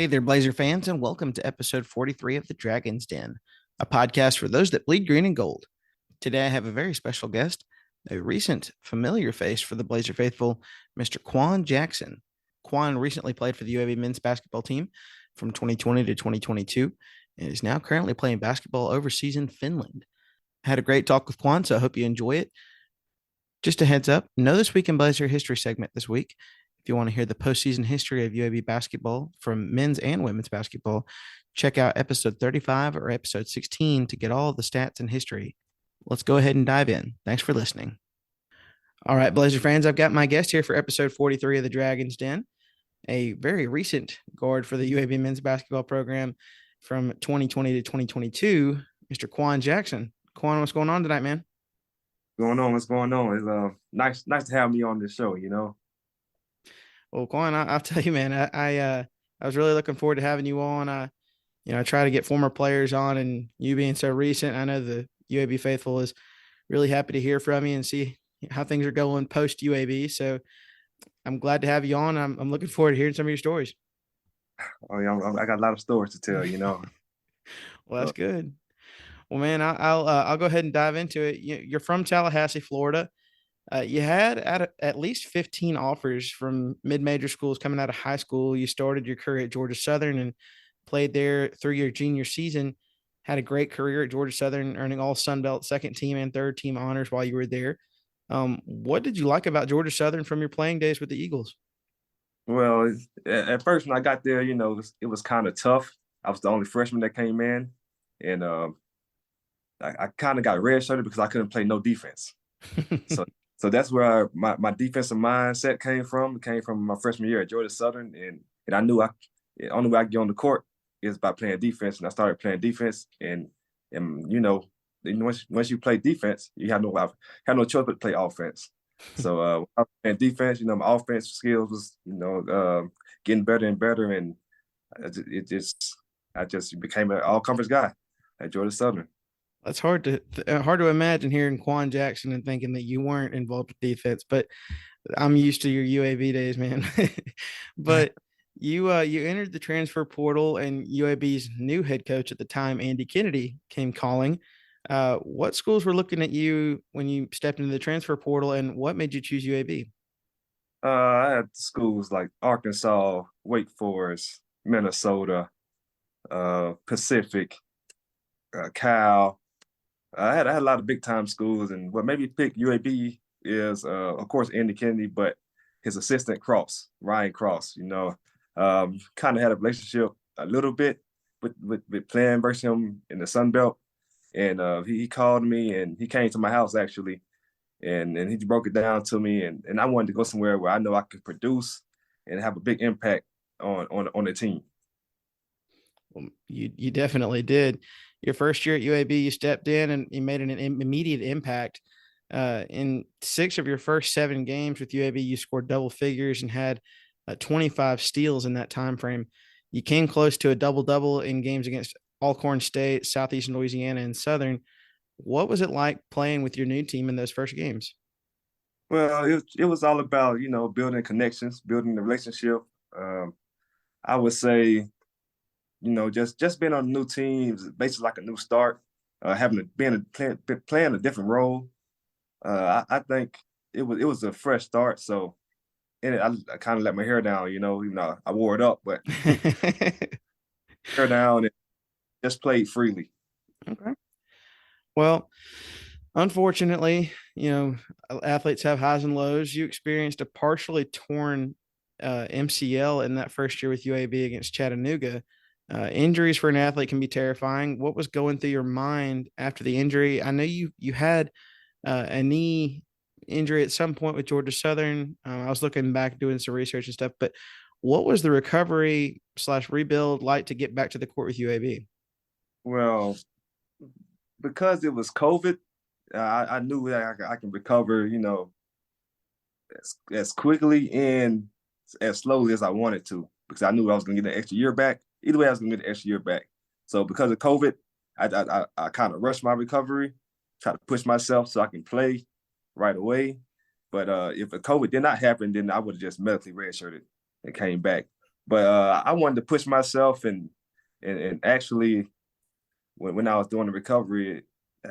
Hey there, Blazer fans, and welcome to episode 43 of the Dragon's Den, a podcast for those that bleed green and gold. Today, I have a very special guest, a recent familiar face for the Blazer faithful, Mr. Quan Jackson. Quan recently played for the UAB men's basketball team from 2020 to 2022 and is now currently playing basketball overseas in Finland. I had a great talk with Quan, so I hope you enjoy it. Just a heads up, no This Week in Blazer history segment this week. If you want to hear the postseason history of UAB basketball from men's and women's basketball, check out episode 35 or episode 16 to get all the stats and history. Let's go ahead and dive in. Thanks for listening. All right, Blazer fans, I've got my guest here for episode 43 of the Dragon's Den, a very recent guard for the UAB men's basketball program from 2020 to 2022, Mr. Quan Jackson. Quan, what's going on tonight, man? What's going on? It's nice to have me on this show. Well, Quan, I'll tell you, man, I was really looking forward to having you on. I try to get former players on, and you being so recent, I know the UAB faithful is really happy to hear from you and see how things are going post UAB. So I'm glad to have you on. I'm looking forward to hearing some of your stories. Oh yeah, I got a lot of stories to tell. Well, that's Uh, good. Well, man, I'll go ahead and dive into it. You're from Tallahassee, Florida. You had at least 15 offers from mid-major schools coming out of high school. You started your career at Georgia Southern and played there through your junior season. Had a great career at Georgia Southern, earning all Sun Belt second team and third team honors while you were there. What did you like about Georgia Southern from your playing days with the Eagles? well, at first when I got there, it was kind of tough. I was the only freshman that came in, and I kind of got redshirted because I couldn't play no defense. So so that's where my defensive mindset came from. It came from my freshman year at Georgia Southern, and I knew the only way I could get on the court is by playing defense, and I started playing defense, and once you play defense, you have no choice but to play offense. So I was playing defense, my offense skills was getting better and better, and I just became an all conference guy at Georgia Southern. That's hard to imagine hearing Quan Jackson and thinking that you weren't involved with defense, but I'm used to your UAB days, man. But you entered the transfer portal, and UAB's new head coach at the time, Andy Kennedy, came calling. What schools were looking at you when you stepped into the transfer portal, and what made you choose UAB? I had schools like Arkansas, Wake Forest, Minnesota, Pacific, Cal. I had a lot of big time schools, and what made me pick UAB is, of course, Andy Kennedy, but his assistant Ryan Cross. Kind of had a relationship a little bit with playing versus him in the Sun Belt, and he called me and he came to my house actually, and he broke it down to me, and I wanted to go somewhere where I know I could produce and have a big impact on the team. Well, you definitely did. Your first year at UAB, you stepped in and you made an immediate impact. In six of your first seven games with UAB, you scored double figures and had 25 steals in that time frame. You came close to a double double in games against Alcorn State, Southeastern Louisiana, and Southern. What was it like playing with your new team in those first games? Well, it was all about building connections, building the relationship. Um, I would say just being on a new team is basically like a new start. Having to being playing a different role. I think it was a fresh start. So in it, I kind of let my hair down. Even though I wore it up, but hair down and just played freely. Okay. Well, unfortunately, athletes have highs and lows. You experienced a partially torn MCL in that first year with UAB against Chattanooga. Injuries for an athlete can be terrifying. What was going through your mind after the injury? I know you had a knee injury at some point with Georgia Southern. I was looking back doing some research and stuff, but what was the recovery slash rebuild like to get back to the court with UAB? Well, because it was COVID, I knew that I can recover, as quickly and as slowly as I wanted to, because I knew I was going to get an extra year back. Either way, I was going to get an extra year back. So because of COVID, I kind of rushed my recovery, try to push myself so I can play right away. But if the COVID did not happen, then I would have just medically redshirted and came back. But I wanted to push myself and actually when I was doing the recovery,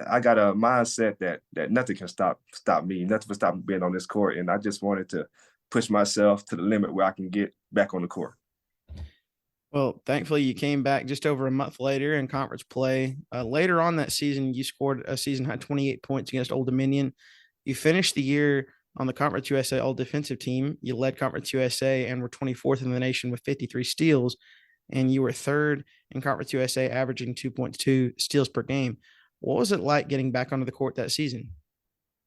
I got a mindset that nothing can stop me. Nothing can stop me being on this court. And I just wanted to push myself to the limit where I can get back on the court. Well, thankfully, you came back just over a month later in conference play. Later on that season, you scored a season high 28 points against Old Dominion. You finished the year on the Conference USA All Defensive Team. You led Conference USA and were 24th in the nation with 53 steals. And you were third in Conference USA, averaging 2.2 steals per game. What was it like getting back onto the court that season?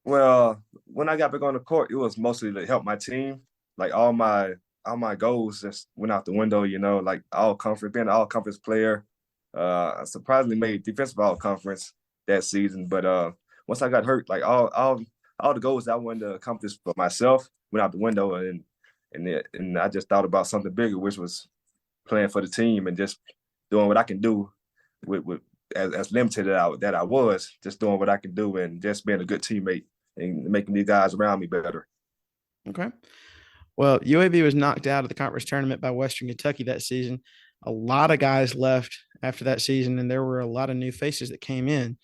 Well, when I got back on the court, it was mostly to help my team. Like all my goals just went out the window, like all conference, being an all conference player. I surprisingly made defensive all conference that season. But once I got hurt, like all the goals I wanted to accomplish for myself went out the window, and I just thought about something bigger, which was playing for the team and just doing what I can do with as limited that I was, just doing what I can do and just being a good teammate and making these guys around me better. Okay. Well, UAB was knocked out of the conference tournament by Western Kentucky that season. A lot of guys left after that season, and there were a lot of new faces that came in.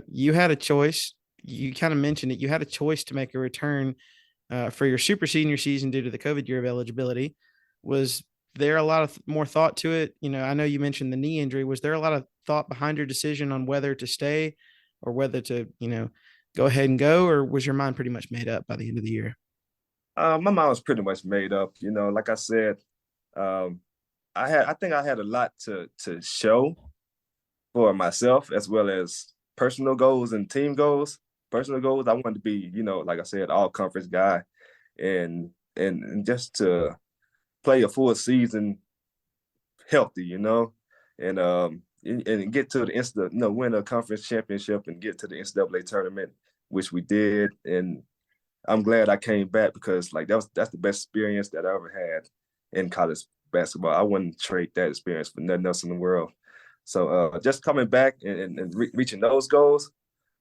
You had a choice. You kind of mentioned it. You had a choice to make a return for your super senior season due to the COVID year of eligibility. Was there a lot of more thought to it? I know you mentioned the knee injury. Was there a lot of thought behind your decision on whether to stay or whether to, go ahead and go, or was your mind pretty much made up by the end of the year? My mind was pretty much made up. Like I said, um, I think I had a lot to show for myself as well as personal goals and team goals. Personal goals, I wanted to be, like I said, all conference guy, and just to play a full season healthy, and get to the win a conference championship and get to the NCAA tournament, which we did, and I'm glad I came back because like that's the best experience that I ever had in college basketball. I wouldn't trade that experience for nothing else in the world. So just coming back and reaching those goals,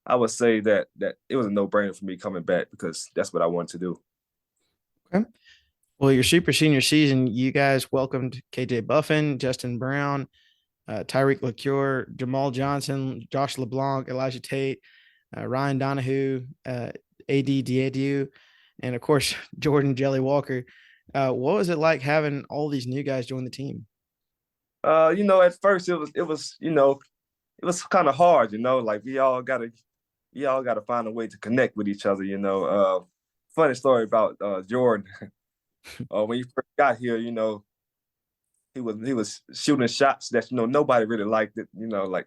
I would say that it was a no-brainer for me coming back because that's what I wanted to do. Okay. Well, your super senior season, you guys welcomed KJ Buffin, Justin Brown, Tyreek LaCure, Jamal Johnson, Josh LeBlanc, Elijah Tate, Ryan Donahue, AD Diadu, and of course, Jordan Jelly Walker. What was it like having all these new guys join the team? At first it was kind of hard, like we all gotta find a way to connect with each other. Funny story about Jordan. When he first got here, he was shooting shots that nobody really liked it. Like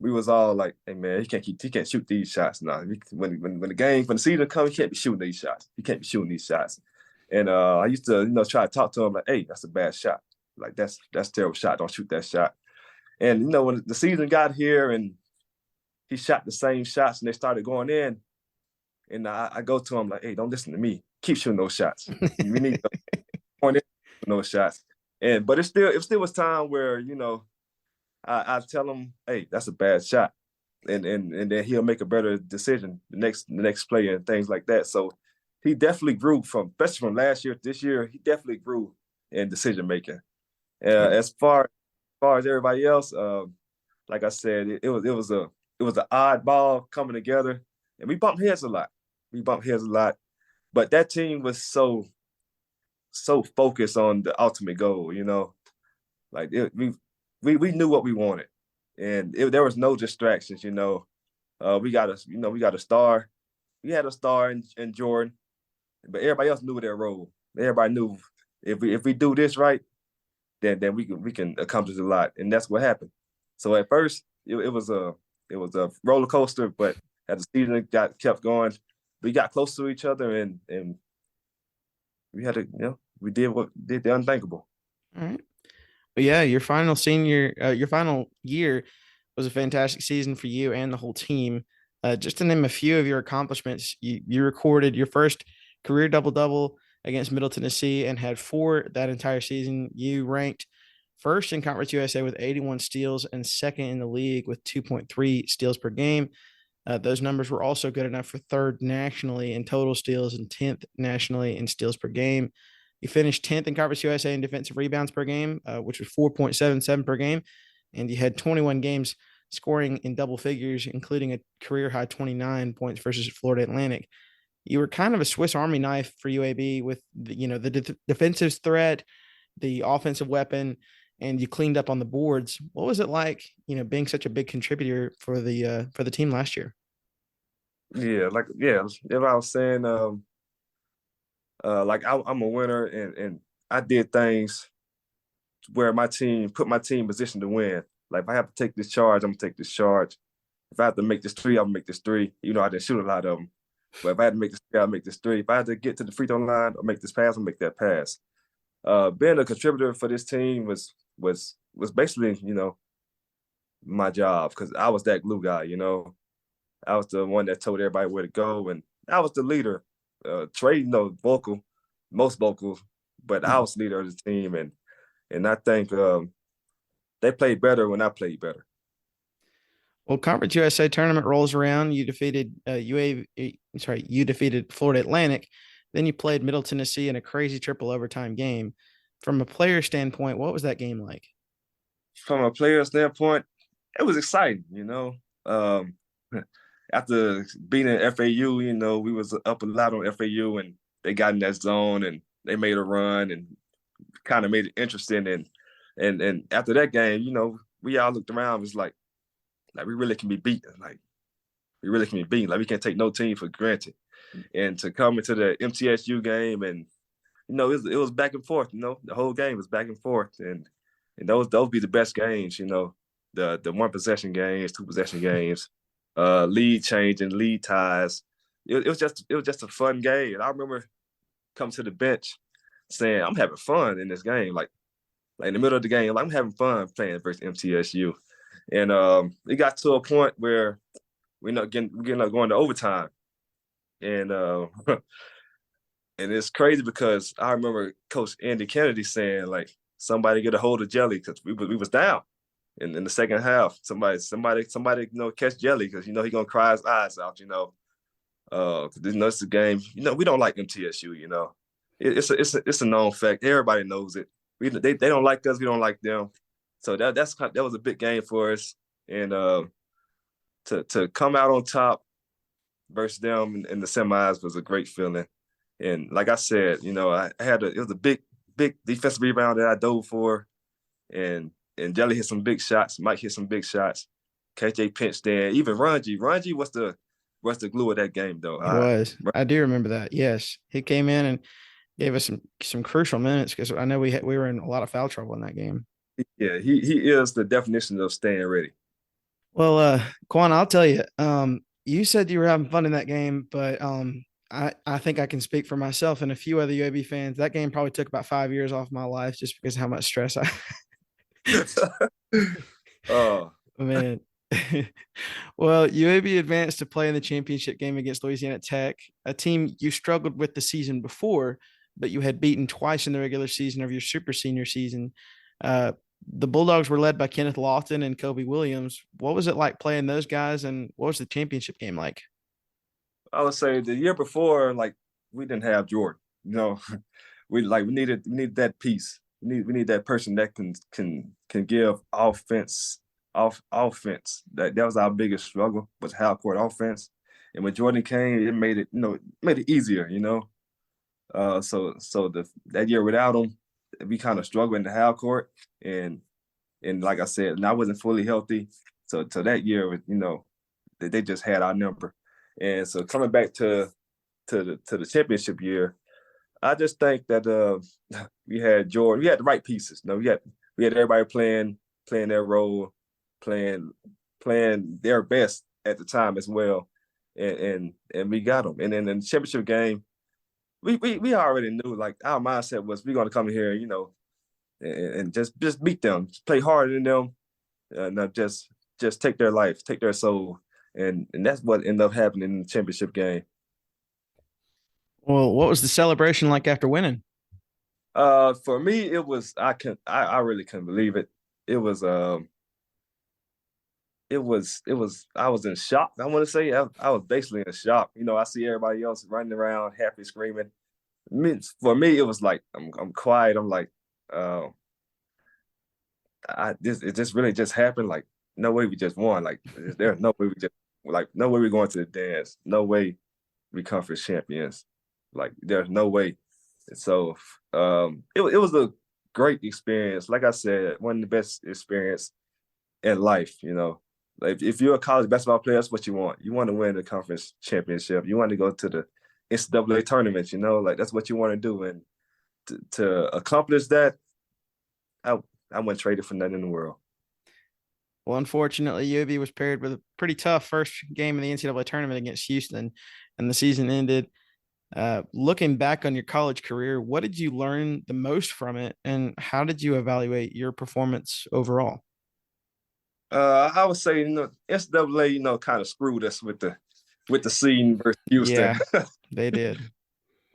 we was all like, "Hey man, he can't shoot these shots now. When the season comes, he can't be shooting these shots. He can't be shooting these shots." And I used to try to talk to him like, "Hey, that's a bad shot. Like that's a terrible shot. Don't shoot that shot." And when the season got here and he shot the same shots and they started going in, and I go to him like, "Hey, don't listen to me. Keep shooting those shots. We need to point in those shots." But it still was time where I tell him, "Hey, that's a bad shot," and then he'll make a better decision the next play and things like that. So he definitely grew especially from last year to this year. He definitely grew in decision making. As far as everybody else, like I said, it was an oddball coming together, and we bumped heads a lot. We bumped heads a lot, but that team was so focused on the ultimate goal. Like we knew what we wanted, and there was no distractions. We got a star. We had a star in Jordan, but everybody else knew their role. Everybody knew if we do this right, then we can accomplish a lot, and that's what happened. So at first, it was a roller coaster, but as the season kept going, we got close to each other, and we had to, we did the unthinkable. All right. But yeah, your final year was a fantastic season for you and the whole team. Just to name a few of your accomplishments, you recorded your first career double double against Middle Tennessee and had four that entire season. You ranked first in Conference USA with 81 steals and second in the league with 2.3 steals per game. Those numbers were also good enough for third nationally in total steals and 10th nationally in steals per game. You finished 10th in Conference USA in defensive rebounds per game, which was 4.77 per game. And you had 21 games scoring in double figures, including a career high 29 points versus Florida Atlantic. You were kind of a Swiss Army knife for UAB with the defensive threat, the offensive weapon, and you cleaned up on the boards. What was it like, being such a big contributor for the team last year? Yeah, if I was saying, like I'm a winner, and I did things where my team put my team in position to win. Like if I have to take this charge, I'm gonna take this charge. If I have to make this three, I'm gonna make this three. I didn't shoot a lot of them, but if I had to make this three, I'll make this three. If I had to get to the free throw line or make this pass, I'll make that pass. Being a contributor for this team was basically, my job because I was that glue guy. I was the one that told everybody where to go, and I was the leader. Trey, most vocal, but I was leader of the team, and I think they played better when I played better. Well, Conference USA tournament rolls around. You defeated you defeated Florida Atlantic. Then you played Middle Tennessee in a crazy triple overtime game. From a player standpoint, what was that game like? From a player standpoint, it was exciting. After beating FAU, we was up a lot on FAU, and they got in that zone and they made a run and kind of made it interesting. And after that game, we all looked around, it was like we really can be beaten. Like we really can be beaten. Like we can't take no team for granted. And to come into the MTSU game, and it was back and forth. The whole game was back and forth, and those be the best games. The one possession games, two possession games, lead change and lead ties. It was just a fun game. And I remember coming to the bench saying, "I'm having fun in this game." Like in the middle of the game, like, I'm having fun playing versus MTSU. And it got to a point where we're not going to overtime. And and it's crazy because I remember Coach Andy Kennedy saying, like, somebody get a hold of Jelly because we was down in the second half. Somebody catch Jelly because he gonna cry his eyes out. This is a game. We don't like MTSU. It's a known fact. Everybody knows it. They don't like us. We don't like them. So that was a big game for us. And to come out on top versus them in the semis was a great feeling. And like I said, it was a big defensive rebound that I dove for, and Jelly hit some big shots. Mike hit some big shots. KJ pinched in. Even Ranji was the glue of that game, though. He was. I do remember that. Yes, he came in and gave us some crucial minutes because I know we were in a lot of foul trouble in that game. Yeah, he is the definition of staying ready. Well, Quan, I'll tell you. You said you were having fun in that game, but I think I can speak for myself and a few other UAB fans. That game probably took about 5 years off my life just because of how much stress I. Oh man. Well, UAB advanced to play in the championship game against Louisiana Tech, a team you struggled with the season before, but you had beaten twice in the regular season of your super senior season. The Bulldogs were led by Kenneth Lofton and Kobe Williams. What was it like playing those guys, and what was the championship game like? I would say the year before, like, we didn't have Jordan. We needed that piece. We need that person that can give offense. That was our biggest struggle, was half court offense. And when Jordan came, it made it easier. So that year without him, we kind of struggled in the half court, and like I said, and I wasn't fully healthy. So that year, they just had our number. And so coming back to the championship year, I just think that we had Jordan, we had the right pieces. We had everybody playing their role, playing their best at the time as well, and we got them. And then in the championship game, we already knew, like, our mindset was we're going to come here, and just beat them, just play harder than them, not just take their life, take their soul, and that's what ended up happening in the championship game. Well, what was the celebration like after winning? For me, it was I really couldn't believe it. I was in shock. I want to say I was basically in shock. I see everybody else running around happy, screaming. For me, it was like I'm quiet. I'm like, uh, it just really just happened. Like, no way we just won. Like, there's no way we just no way we going to the dance. No way we conference champions. Like, there's no way. So it was a great experience. Like I said, one of the best experience in life. Like if you're a college basketball player, that's what you want. You want to win the conference championship. You want to go to the NCAA tournaments. Like that's what you want to do. And to accomplish that, I I wouldn't trade it for nothing in the world. Well, unfortunately, UAB was paired with a pretty tough first game in the NCAA tournament against Houston, and the season ended. Looking back on your college career, what did you learn the most from it, and how did you evaluate your performance overall? I would say, NCAA, kind of screwed us with the scene versus Houston. Yeah, they did.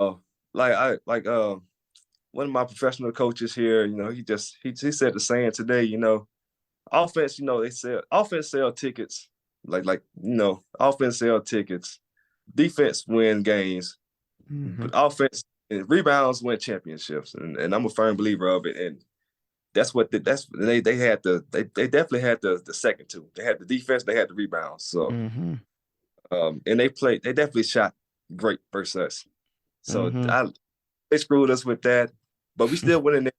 Oh, one of my professional coaches here, he said the saying today, offense, they sell offense sell tickets, offense sell tickets, defense win games, Mm-hmm. but offense and rebounds win championships, and I'm a firm believer of it. And they had they definitely had the second two. They had the defense, they had the rebounds. So Mm-hmm. and they definitely shot great versus us. So Mm-hmm. they screwed us with that, but we still went in there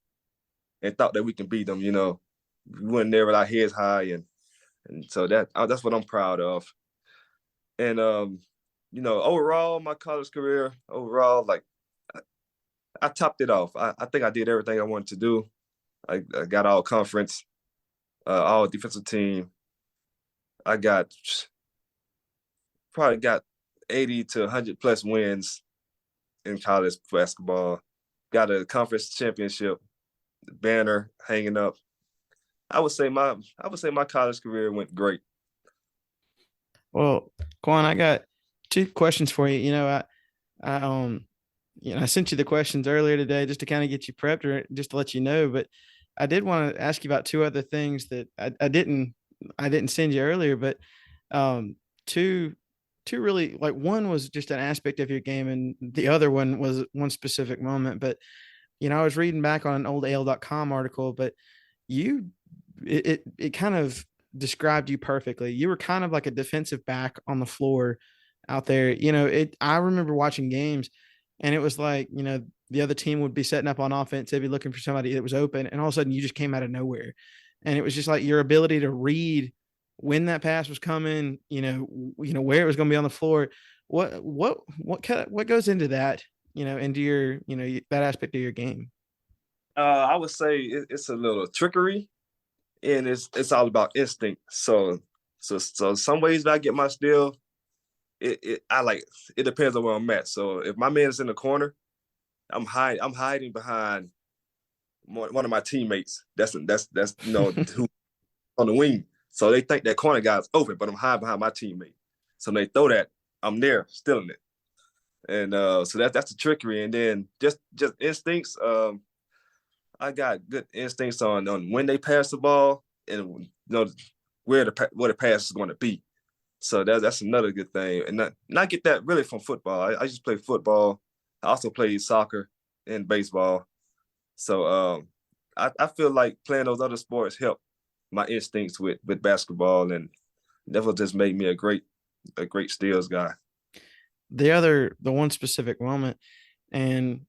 and thought that we can beat them. We went in there with our heads high, and so that's what I'm proud of. And overall, my college career, overall, like I topped it off. I think I did everything I wanted to do. I got all conference, all defensive team. I probably got 80 to 100 plus wins in college basketball. Got a conference championship banner hanging up. I would say my college career went great. Well, Quan, I got two questions for you. I I sent you the questions earlier today just to kind of get you prepped or just to let you know, but I did want to ask you about two other things that I didn't send you earlier, but um two two really, like, one was just an aspect of your game and the other one was one specific moment. But I was reading back on an old AL.com article, but you it kind of described you perfectly. You were kind of like a defensive back on the floor out there. I remember watching games and it was like, the other team would be setting up on offense, they'd be looking for somebody that was open, and all of a sudden you just came out of nowhere. And it was just like your ability to read when that pass was coming, where it was going to be on the floor. What goes into that, into your, that aspect of your game? I would say it's a little trickery, and it's all about instinct. So some ways that I get my steal, it depends on where I'm at. So if my man is in the corner, I'm hiding behind one of my teammates. That's who on the wing. So they think that corner guy's open, but I'm hiding behind my teammate. So when they throw that, I'm there stealing it. And so that's the trickery. And then just instincts. I got good instincts on when they pass the ball and where the pass is going to be. So that's another good thing. And not get that really from football. I just play football. I also played soccer and baseball. So I feel like playing those other sports help my instincts with basketball, and that will just make me a great steals guy. The one specific moment, and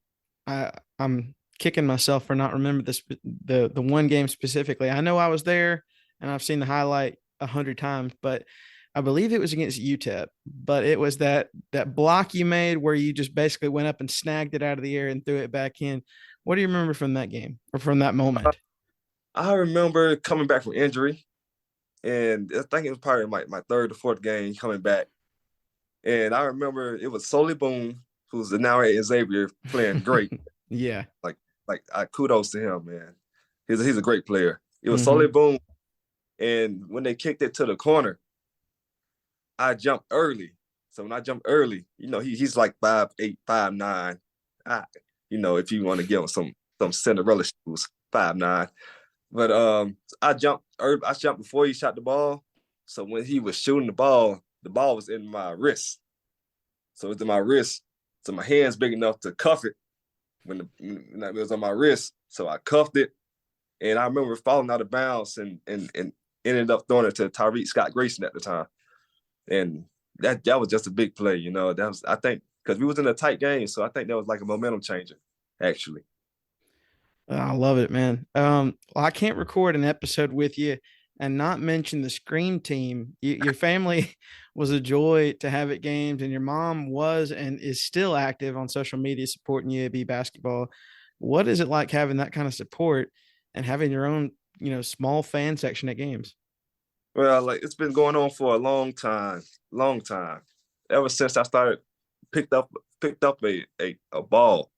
I'm kicking myself for not remembering this, the one game specifically. I know I was there and I've seen the highlight 100 times, but I believe it was against UTEP. But it was that block you made where you just basically went up and snagged it out of the air and threw it back in. What do you remember from that game or from that moment? I remember coming back from injury, and I think it was probably my third or fourth game coming back. And I remember it was Solly Boone, who's now at Xavier, playing great. Yeah. I kudos to him, man. He's a great player. It was Mm-hmm. Solly Boone, and when they kicked it to the corner, I jumped early. So when I jumped early, he's like 5'8", 5'9". If you want to give him some Cinderella shoes, 5'9". But I jumped early. I jumped before he shot the ball. So when he was shooting the ball was in my wrist. So it's in my wrist. So my hand's big enough to cuff it when it was on my wrist. So I cuffed it, and I remember falling out of bounds and ended up throwing it to Tyreek Scott Grayson at the time. And that was just a big play, you know. That was, I think, because we was in a tight game, so I think that was like a momentum changer, actually. I love it, man. Well, I can't record an episode with you and not mention the Scream Team. Your family was a joy to have at games, and your mom was and is still active on social media supporting UAB basketball. What is it like having that kind of support and having your own, small fan section at games? Well, like it's been going on for a long time. Ever since I started picked up picked up a ball.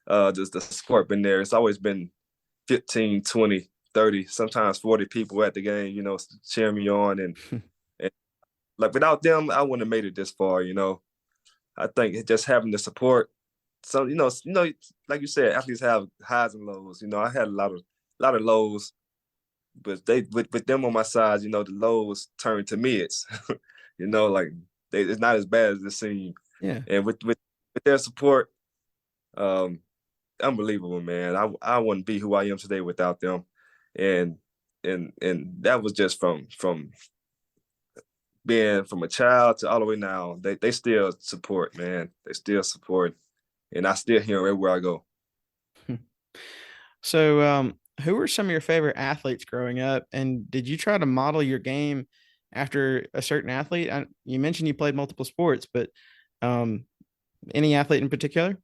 Just the support been there. It's always been 15, 20, 30, sometimes 40 people at the game, you know, cheering me on. And like without them, I wouldn't have made it this far, you know. I think just having the support. So, like you said, athletes have highs and lows. You know, I had a lot of lows, but they with them on my side, you know, the lows turned to mids. Like it's not as bad as it seemed. Yeah. And with their support, um, unbelievable, man. I wouldn't be who I am today without them. And and that was just from being from a child to all the way now. They still support, man. They still support, and I still hear them everywhere I go. So, who were some of your favorite athletes growing up? And did you try to model your game after a certain athlete? You mentioned you played multiple sports, but um, any athlete in particular?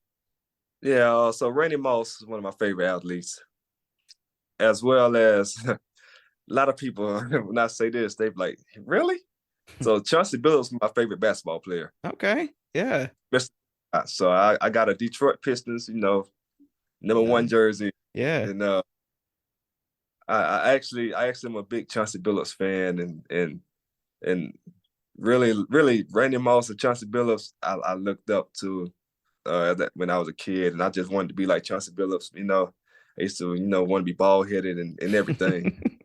Yeah, so Randy Moss is one of my favorite athletes, as well as a lot of people. When I say this, they be like, "Really?" So Chauncey Billups is my favorite basketball player. Okay. Yeah. So I got a Detroit Pistons, #1 jersey, Yeah. and I actually am a big Chauncey Billups fan, and really Randy Moss and Chauncey Billups I looked up to that when I was a kid, and I just wanted to be like Chauncey Billups. I used to want to be bald headed and everything.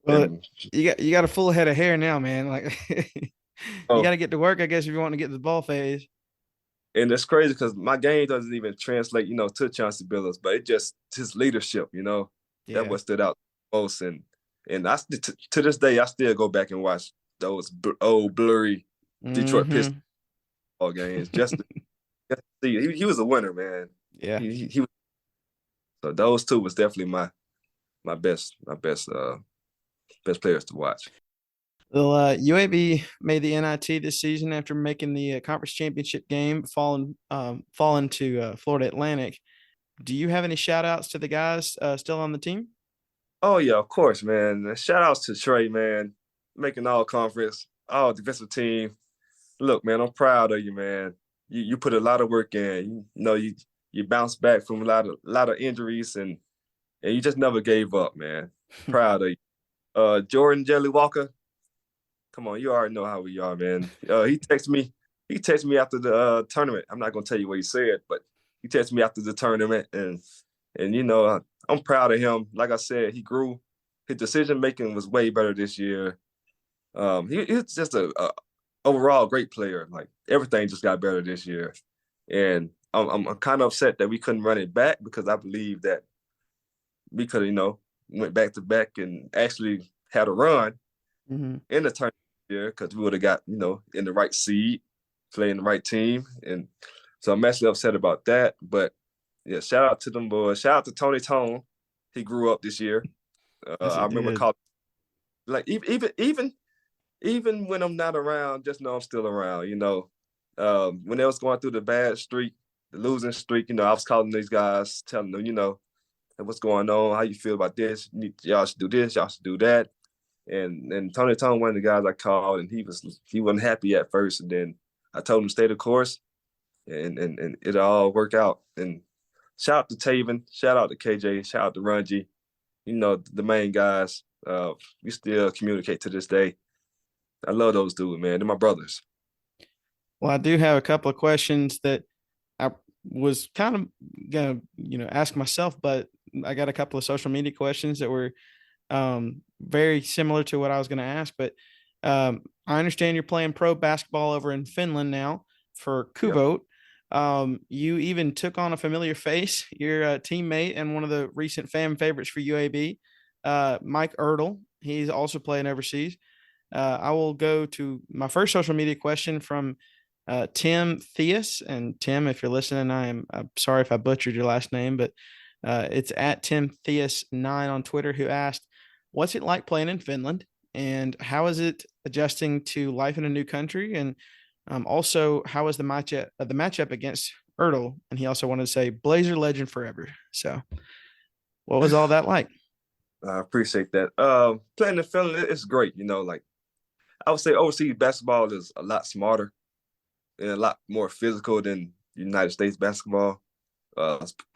Well, And you got a full head of hair now, man. Like you got oh, to get to work, I guess, if you want to get to the ball phase. and it's crazy because my game doesn't even translate, to Chauncey Billups, but it just his leadership, that Yeah. what stood out most. And to this day, I still go back and watch those old blurry Detroit Pistons Hmm. ball games just to see. He was a winner, man. Yeah. He was, so those two was definitely my best players to watch. Well, UAB made the NIT this season after making the conference championship game, falling to Florida Atlantic. Do you have any shout outs to the guys still on the team? Oh yeah, of course, man. Shout outs to Trey, man, making all conference, all defensive team. Look, man, I'm proud of you, man. You put a lot of work in. You bounced back from a lot of injuries and you just never gave up, man. Proud of you. Jordan Jelly Walker, come on, you already know how we are, man. He texted me after the tournament. I'm not gonna tell you what he said, but he texted me after the tournament, and I'm proud of him. Like I said, he grew. His decision making was way better this year. He's just a overall great player. Like everything just got better this year, and I'm kind of upset that we couldn't run it back because I believe that we could went back to back and actually had a run Hmm. in the tournament here because we would have got in the right seed, playing the right team, and so I'm actually upset about that. But yeah, shout out to them boys. Shout out to Tony Tone. He grew up this year. Yes, I he remember did. calling like even when I'm not around, just know I'm still around. When they was going through the bad streak, the losing streak, I was calling these guys, telling them, what's going on, how you feel about this, y'all should do this, y'all should do that. And Tony Tone, one of the guys I called, and he wasn't happy at first, and then I told him to stay the course, and it all worked out. And shout out to Taven, shout out to KJ, shout out to Runji, the main guys. We still communicate to this day. I love those dudes, man. They're my brothers. Well, I do have a couple of questions that I was kind of gonna, ask myself, but I got a couple of social media questions that were very similar to what I was going to ask. But I understand you're playing pro basketball over in Finland now for Yep. Kuvote. You even took on a familiar face, your teammate and one of the recent fan favorites for UAB, Mike Ertl. He's also playing overseas. I will go to my first social media question from Tim Theus. And Tim, if you're listening, I'm sorry if I butchered your last name, but it's at Tim Theus9 on Twitter, who asked, "What's it like playing in Finland, and how is it adjusting to life in a new country? And also, how was the matchup against Ertl?" And he also wanted to say, "Blazer legend forever." So, what was all that like? I appreciate that. Playing in Finland, it's great. Like I would say overseas basketball is a lot smarter and a lot more physical than United States basketball.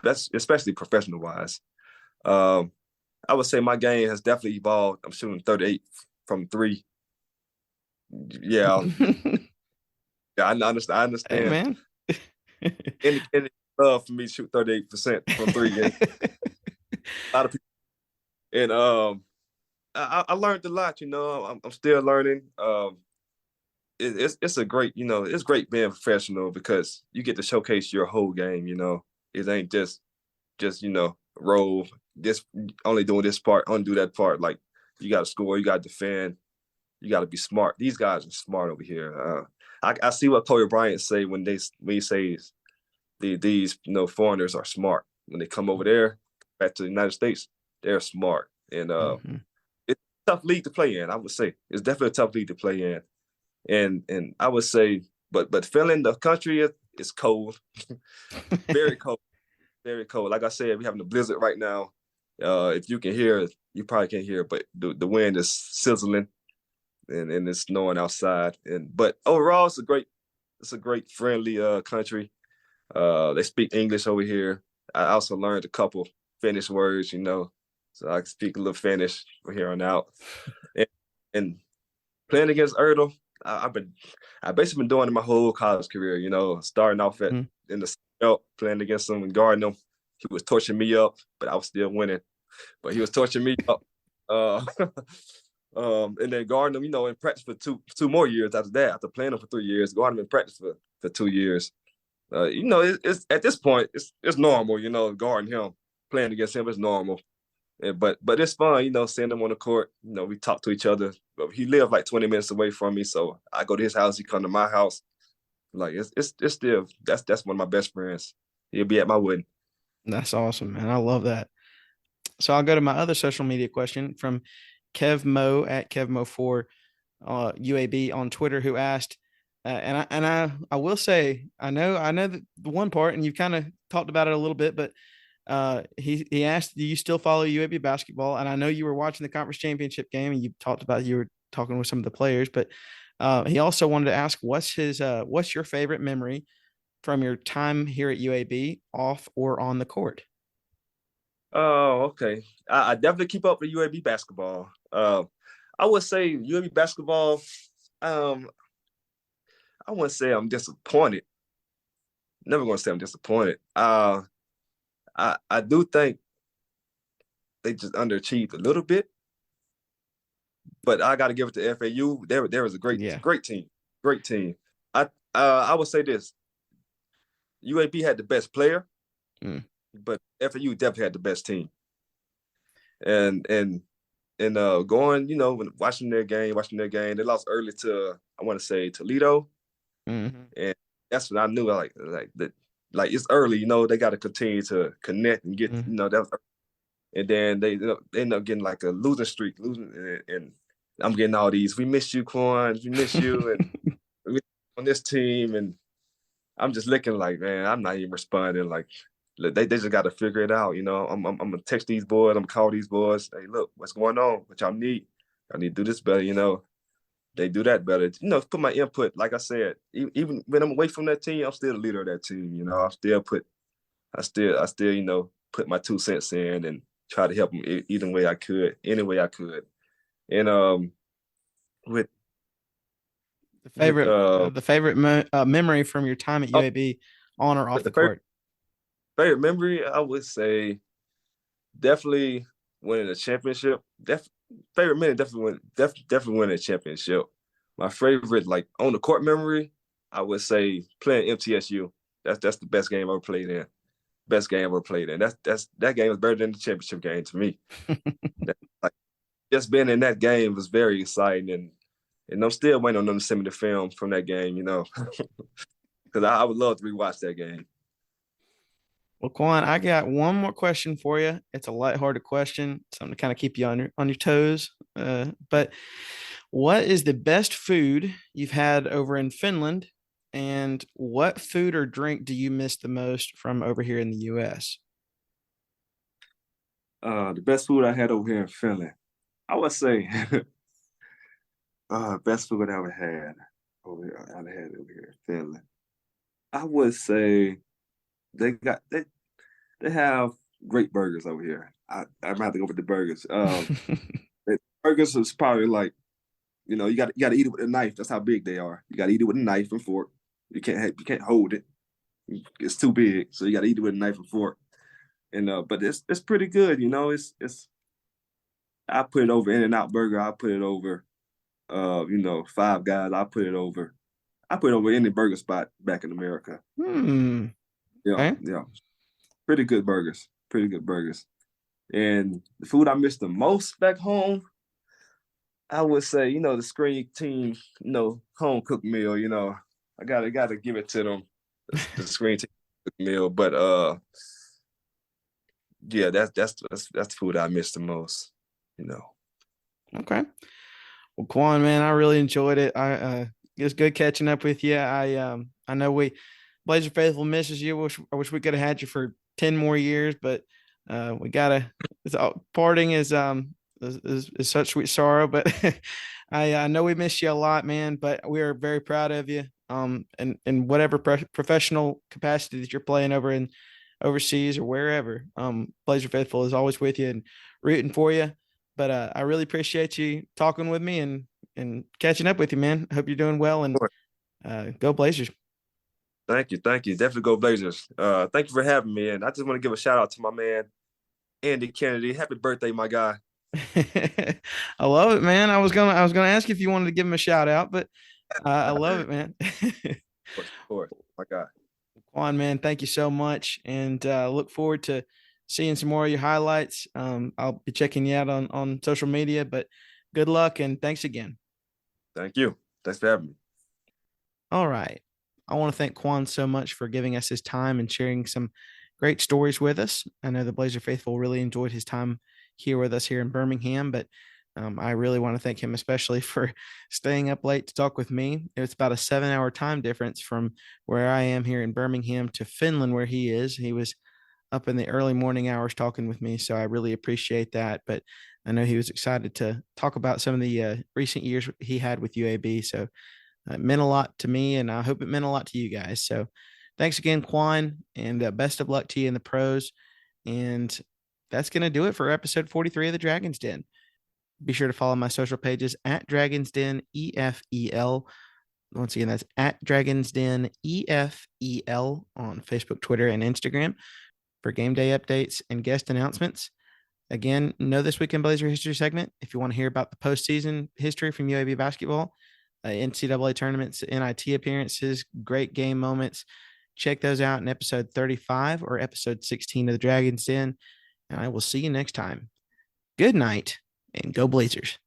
That's especially professional wise. Um, I would say my game has definitely evolved. I'm shooting 38 from three. Yeah, yeah, I understand. I Hey, understand. man. Any love for me to shoot 38% from three, and a lot of people. And I learned a lot. I'm still learning. It's a great, it's great being professional because you get to showcase your whole game. It ain't just roll this, only doing this part, undo that part. Like you got to score, you got to defend, you got to be smart. These guys are smart over here. I see what Kobe Bryant say when he says these foreigners are smart. When they come over there back to the United States, they're smart, and Mm-hmm. it's a tough league to play in. I would say it's definitely a tough league to play in, and I would say, but Finland, the country is cold, very cold, very cold. Like I said, we're having a blizzard right now. If you can hear, you probably can't hear, but the wind is sizzling and it's snowing outside. But overall, it's a great friendly country. They speak English over here. I also learned a couple Finnish words, so I can speak a little Finnish from here on out. And, and playing against Erdo, I've basically been doing it my whole college career. Starting off Mm-hmm. in the belt, playing against him and guarding him. He was torching me up, but I was still winning. But he was torching me up. Uh, and then guarding him, in practice for two more years after that. After playing him for 3 years, guarding him in practice for 2 years. It's at this point, it's normal, guarding him, playing against him is normal. But it's fun, seeing him on the court. We talk to each other. But he lived like 20 minutes away from me, so I go to his house, he come to my house. Like it's still that's one of my best friends. He'll be at my wedding. That's awesome, man. I love that. So I'll go to my other social media question from Kev Mo at KevMo4 UAB on Twitter, who asked, and I will say I know the one part, and you've kind of talked about it a little bit, but he asked, "Do you still follow UAB basketball?" And I know you were watching the conference championship game, and you talked about you were talking with some of the players, but he also wanted to ask, what's your favorite memory from your time here at UAB, off or on the court? Oh, okay. I definitely keep up with UAB basketball. I would say UAB basketball. Um, I wouldn't say I'm disappointed. Never gonna say I'm disappointed. I do think they just underachieved a little bit, but I got to give it to FAU. There was a Yeah. great team. I would say this: UAB had the best player, Mm. but FAU definitely had the best team. And going, when watching their game, they lost early to, I want to say, Toledo, Mm-hmm. and that's when I knew like that, like it's early, they got to continue to connect and get, Mm-hmm. that was, and then they end up getting like a losing streak, and I'm getting all these, we miss you, Quan, we miss you, and we on this team, and I'm just looking like, man, I'm not even responding. Like, they just got to figure it out. I'm gonna text these boys. I'm gonna call these boys. Hey, look, what's going on? What y'all need? I need to do this better. They do that better. Put my input. Like I said, even when I'm away from that team, I'm still the leader of that team. I still, put my 2 cents in and try to help them either way I could, any way I could. And with The with favorite, the favorite memory from your time at oh, UAB, on or off the the court. favorite memory, I would say definitely winning a championship. Favorite minute definitely winning a championship. My favorite, like on the court memory, I would say playing MTSU. That's the best game I ever played in. Best game I ever played in. That game was better than the championship game to me. Like, just being in that game was very exciting, and I'm still waiting on them to send me the film from that game, because I would love to rewatch that game. Well, Quan, I got one more question for you. It's a lighthearted question, something to kind of keep you on your toes. But what is the best food you've had over in Finland, and what food or drink do you miss the most from over here in the U.S.? The best food I had over here in Finland, I would say, best food I ever had over here in Finland. I would say they got they have great burgers over here. I'm about to go with the burgers. The burgers is probably like, you got to eat it with a knife. That's how big they are. You got to eat it with a knife and fork. You can't hold it. It's too big, so you got to eat it with a knife and fork. And but it's pretty good. It's I put it over In-N-Out Burger. I put it over Five Guys. I put it over any burger spot back in America. Yeah, Okay. yeah. Pretty good burgers. Pretty good burgers. And the food I miss the most back home, I would say, the Screen Team, home cooked meal. I gotta give it to them, the Screen Team cooked meal. But yeah, that's the food I miss the most. Okay. Well, Quan, man, I really enjoyed it. It was good catching up with you. I know we Blazer Faithful misses you. I wish we could have had you for 10 more years, but we gotta. Parting is such sweet sorrow. But I know we miss you a lot, man. But we are very proud of you. In whatever professional capacity that you're playing over in overseas or wherever. Blazer Faithful is always with you and rooting for you. But I really appreciate you talking with me and catching up with you, man. I hope you're doing well, and go Blazers. Thank you. Definitely go Blazers. Thank you for having me. And I just want to give a shout out to my man, Andy Kennedy. Happy birthday, my guy. I love it, man. I was gonna ask you if you wanted to give him a shout out, but I love it, man. Of course, my guy. Quan, man, thank you so much, and look forward to seeing some more of your highlights. I'll be checking you out on social media, but good luck and thanks again. Thank you. Thanks for having me. All right. I want to thank Quan so much for giving us his time and sharing some great stories with us. I know the Blazer faithful really enjoyed his time here with us here in Birmingham, but I really want to thank him especially for staying up late to talk with me. It's about a 7-hour time difference from where I am here in Birmingham to Finland, where he is. He was up in the early morning hours talking with me, so I really appreciate that. But I know he was excited to talk about some of the recent years he had with UAB. So it meant a lot to me, and I hope it meant a lot to you guys. So thanks again, Quan, and best of luck to you in the pros. And that's going to do it for episode 43 of the Dragon's Den. Be sure to follow my social pages at Dragon's Den EFEL. Once again, that's at Dragon's Den EFEL on Facebook, Twitter, and Instagram for game day updates and guest announcements. Again, know This Week in Blazer History segment. If you want to hear about the postseason history from UAB basketball, NCAA tournaments, NIT appearances, great game moments, check those out in episode 35 or episode 16 of the Dragon's Den. And I will see you next time. Good night and go Blazers.